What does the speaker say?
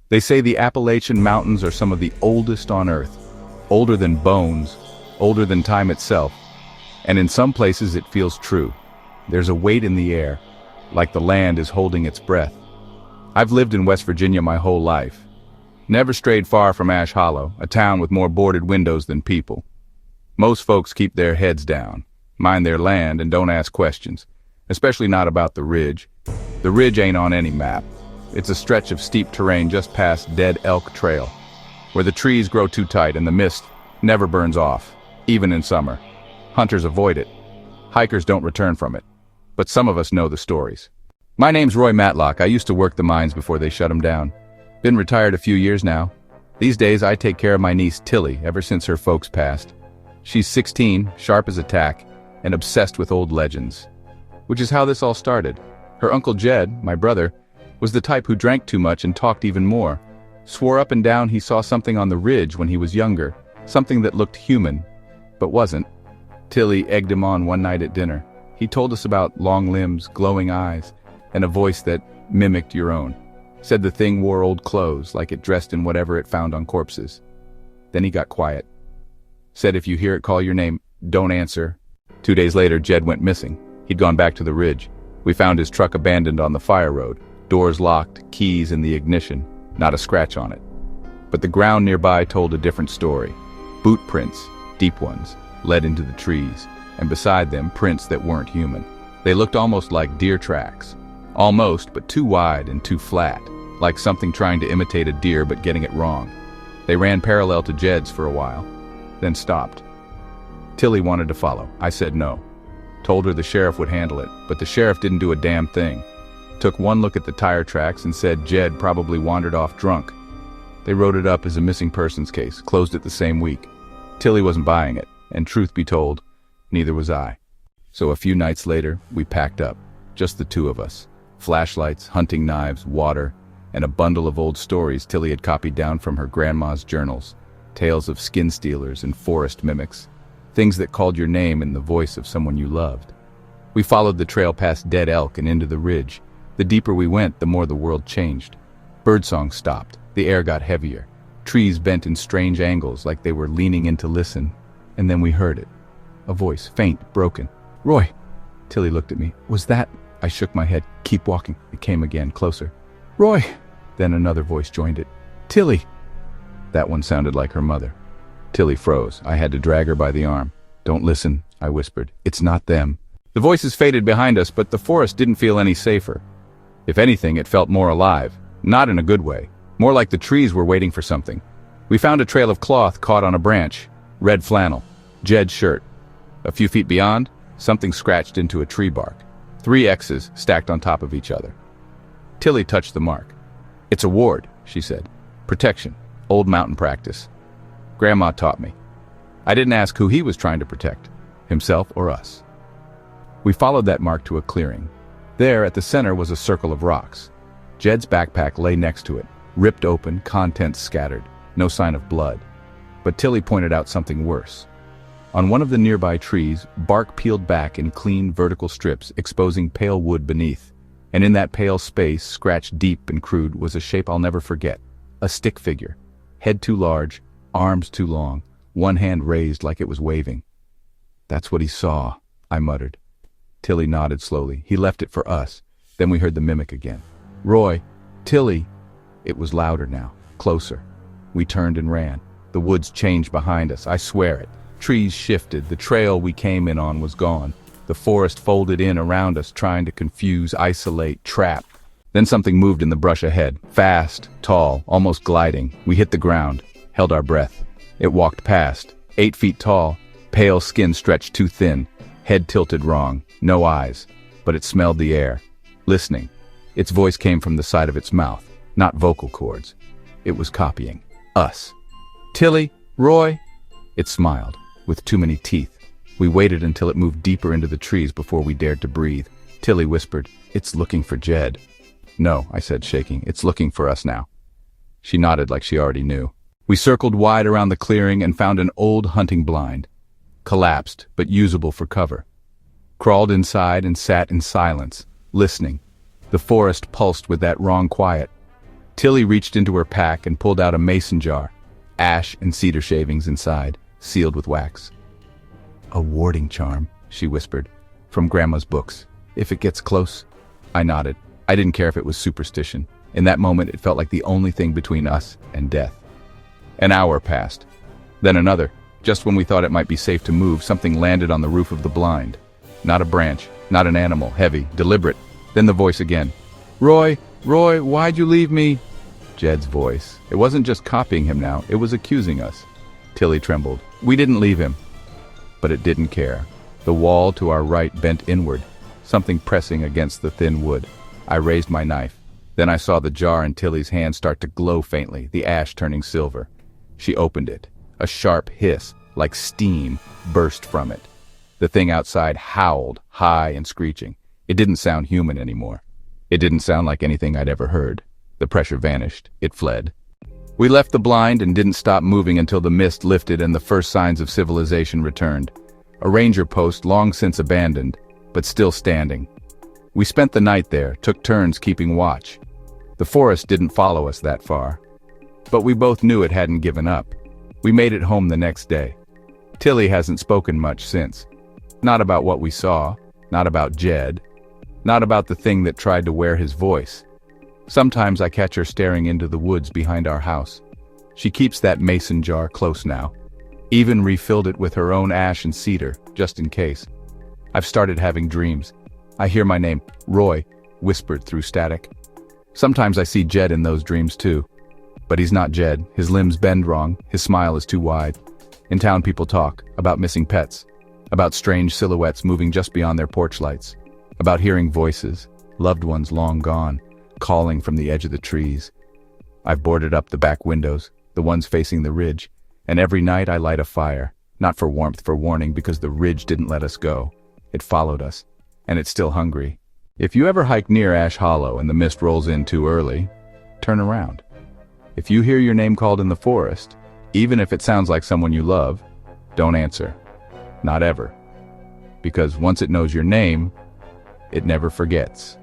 They say the Appalachian Mountains are some of the oldest on Earth. Older than bones, older than time itself. And in some places it feels true. There's a weight in the air, like the land is holding its breath. I've lived in West Virginia my whole life. Never strayed far from Ash Hollow, a town with more boarded windows than people. Most folks keep their heads down, mind their land, and don't ask questions, especially not about the ridge. The ridge ain't on any map. It's a stretch of steep terrain just past Dead Elk Trail, where the trees grow too tight and the mist never burns off, even in summer. Hunters avoid it. Hikers don't return from it. But some of us know the stories. My name's Roy Matlock. I used to work the mines before they shut them down. Been retired a few years now. These days I take care of my niece Tilly ever since her folks passed. She's 16, sharp as a tack, and obsessed with old legends. Which is how this all started. Her uncle Jed, my brother, was the type who drank too much and talked even more. Swore up and down he saw something on the ridge when he was younger, something that looked human, but wasn't. Tilly egged him on one night at dinner. He told us about long limbs, glowing eyes, and a voice that mimicked your own. Said the thing wore old clothes, like it dressed in whatever it found on corpses. Then he got quiet. Said if you hear it call your name, don't answer. 2 days later, Jed went missing. He'd gone back to the ridge. We found his truck abandoned on the fire road. Doors locked, keys in the ignition, not a scratch on it. But the ground nearby told a different story. Boot prints, deep ones, led into the trees, and beside them prints that weren't human. They looked almost like deer tracks. Almost, but too wide and too flat, like something trying to imitate a deer but getting it wrong. They ran parallel to Jed's for a while, then stopped. Tilly wanted to follow. I said no. Told her the sheriff would handle it, but the sheriff didn't do a damn thing. Took one look at the tire tracks and said Jed probably wandered off drunk. They wrote it up as a missing persons case, closed it the same week. Tilly wasn't buying it, and truth be told, neither was I. So a few nights later, we packed up, just the two of us. Flashlights, hunting knives, water, and a bundle of old stories Tilly had copied down from her grandma's journals. Tales of skin stealers and forest mimics. Things that called your name in the voice of someone you loved. We followed the trail past Dead Elk and into the ridge. The deeper we went, the more the world changed. Birdsong stopped. The air got heavier. Trees bent in strange angles like they were leaning in to listen. And then we heard it. A voice, faint, broken. "Roy!" Tilly looked at me. "Was that?" I shook my head. "Keep walking." It came again, closer. "Roy!" Then another voice joined it. "Tilly!" That one sounded like her mother. Tilly froze. I had to drag her by the arm. "Don't listen," I whispered. "It's not them." The voices faded behind us, but the forest didn't feel any safer. If anything, it felt more alive. Not in a good way. More like the trees were waiting for something. We found a trail of cloth caught on a branch. Red flannel. Jed's shirt. A few feet beyond, something scratched into a tree bark. 3 X's stacked on top of each other. Tilly touched the mark. "It's a ward," she said. "Protection. Old mountain practice. Grandma taught me." I didn't ask who he was trying to protect, himself or us. We followed that mark to a clearing. There, at the center, was a circle of rocks. Jed's backpack lay next to it, ripped open, contents scattered, no sign of blood. But Tilly pointed out something worse. On one of the nearby trees, bark peeled back in clean vertical strips, exposing pale wood beneath. And in that pale space, scratched deep and crude, was a shape I'll never forget. A stick figure. Head too large, arms too long, one hand raised like it was waving. "That's what he saw," I muttered. Tilly nodded slowly. "He left it for us." Then we heard the mimic again. "Roy! Tilly!" It was louder now, closer. We turned and ran. The woods changed behind us, I swear it. Trees shifted, the trail we came in on was gone. The forest folded in around us, trying to confuse, isolate, trap. Then something moved in the brush ahead. Fast, tall, almost gliding. We hit the ground, held our breath. It walked past, 8 feet tall, pale skin stretched too thin, head tilted wrong, no eyes, but it smelled the air. Listening. Its voice came from the side of its mouth, not vocal cords. It was copying us. "Tilly, Roy!" It smiled, with too many teeth. We waited until it moved deeper into the trees before we dared to breathe. Tilly whispered, "It's looking for Jed." "No," I said, shaking. "It's looking for us now." She nodded like she already knew. We circled wide around the clearing and found an old hunting blind. Collapsed, but usable for cover. Crawled inside and sat in silence, listening. The forest pulsed with that wrong quiet. Tilly reached into her pack and pulled out a mason jar, ash and cedar shavings inside, sealed with wax. "A warding charm," she whispered, "from Grandma's books. If it gets close." I nodded. I didn't care if it was superstition. In that moment, it felt like the only thing between us and death. An hour passed. Then another. Just when we thought it might be safe to move, something landed on the roof of the blind. Not a branch, not an animal, heavy, deliberate. Then the voice again. Roy, why'd you leave me?" Jed's voice. It wasn't just copying him now, it was accusing us. Tilly trembled. "We didn't leave him." But it didn't care. The wall to our right bent inward, something pressing against the thin wood. I raised my knife. Then I saw the jar in Tilly's hand start to glow faintly, the ash turning silver. She opened it. A sharp hiss, like steam, burst from it. The thing outside howled, high and screeching. It didn't sound human anymore. It didn't sound like anything I'd ever heard. The pressure vanished. It fled. We left the blind and didn't stop moving until the mist lifted and the first signs of civilization returned. A ranger post long since abandoned, but still standing. We spent the night there, took turns keeping watch. The forest didn't follow us that far. But we both knew it hadn't given up. We made it home the next day. Tilly hasn't spoken much since. Not about what we saw, not about Jed, not about the thing that tried to wear his voice. Sometimes I catch her staring into the woods behind our house. She keeps that mason jar close now. Even refilled it with her own ash and cedar, just in case. I've started having dreams. I hear my name, Roy, whispered through static. Sometimes I see Jed in those dreams too. But he's not Jed. His limbs bend wrong. His smile is too wide. In town people talk about missing pets, about strange silhouettes moving just beyond their porch lights, about hearing voices, loved ones long gone, calling from the edge of the trees. I've boarded up the back windows, the ones facing the ridge, and every night I light a fire, not for warmth, for warning, because the ridge didn't let us go. It followed us, and it's still hungry. If you ever hike near Ash Hollow and the mist rolls in too early, turn around. If you hear your name called in the forest, even if it sounds like someone you love, don't answer. Not ever. Because once it knows your name, it never forgets.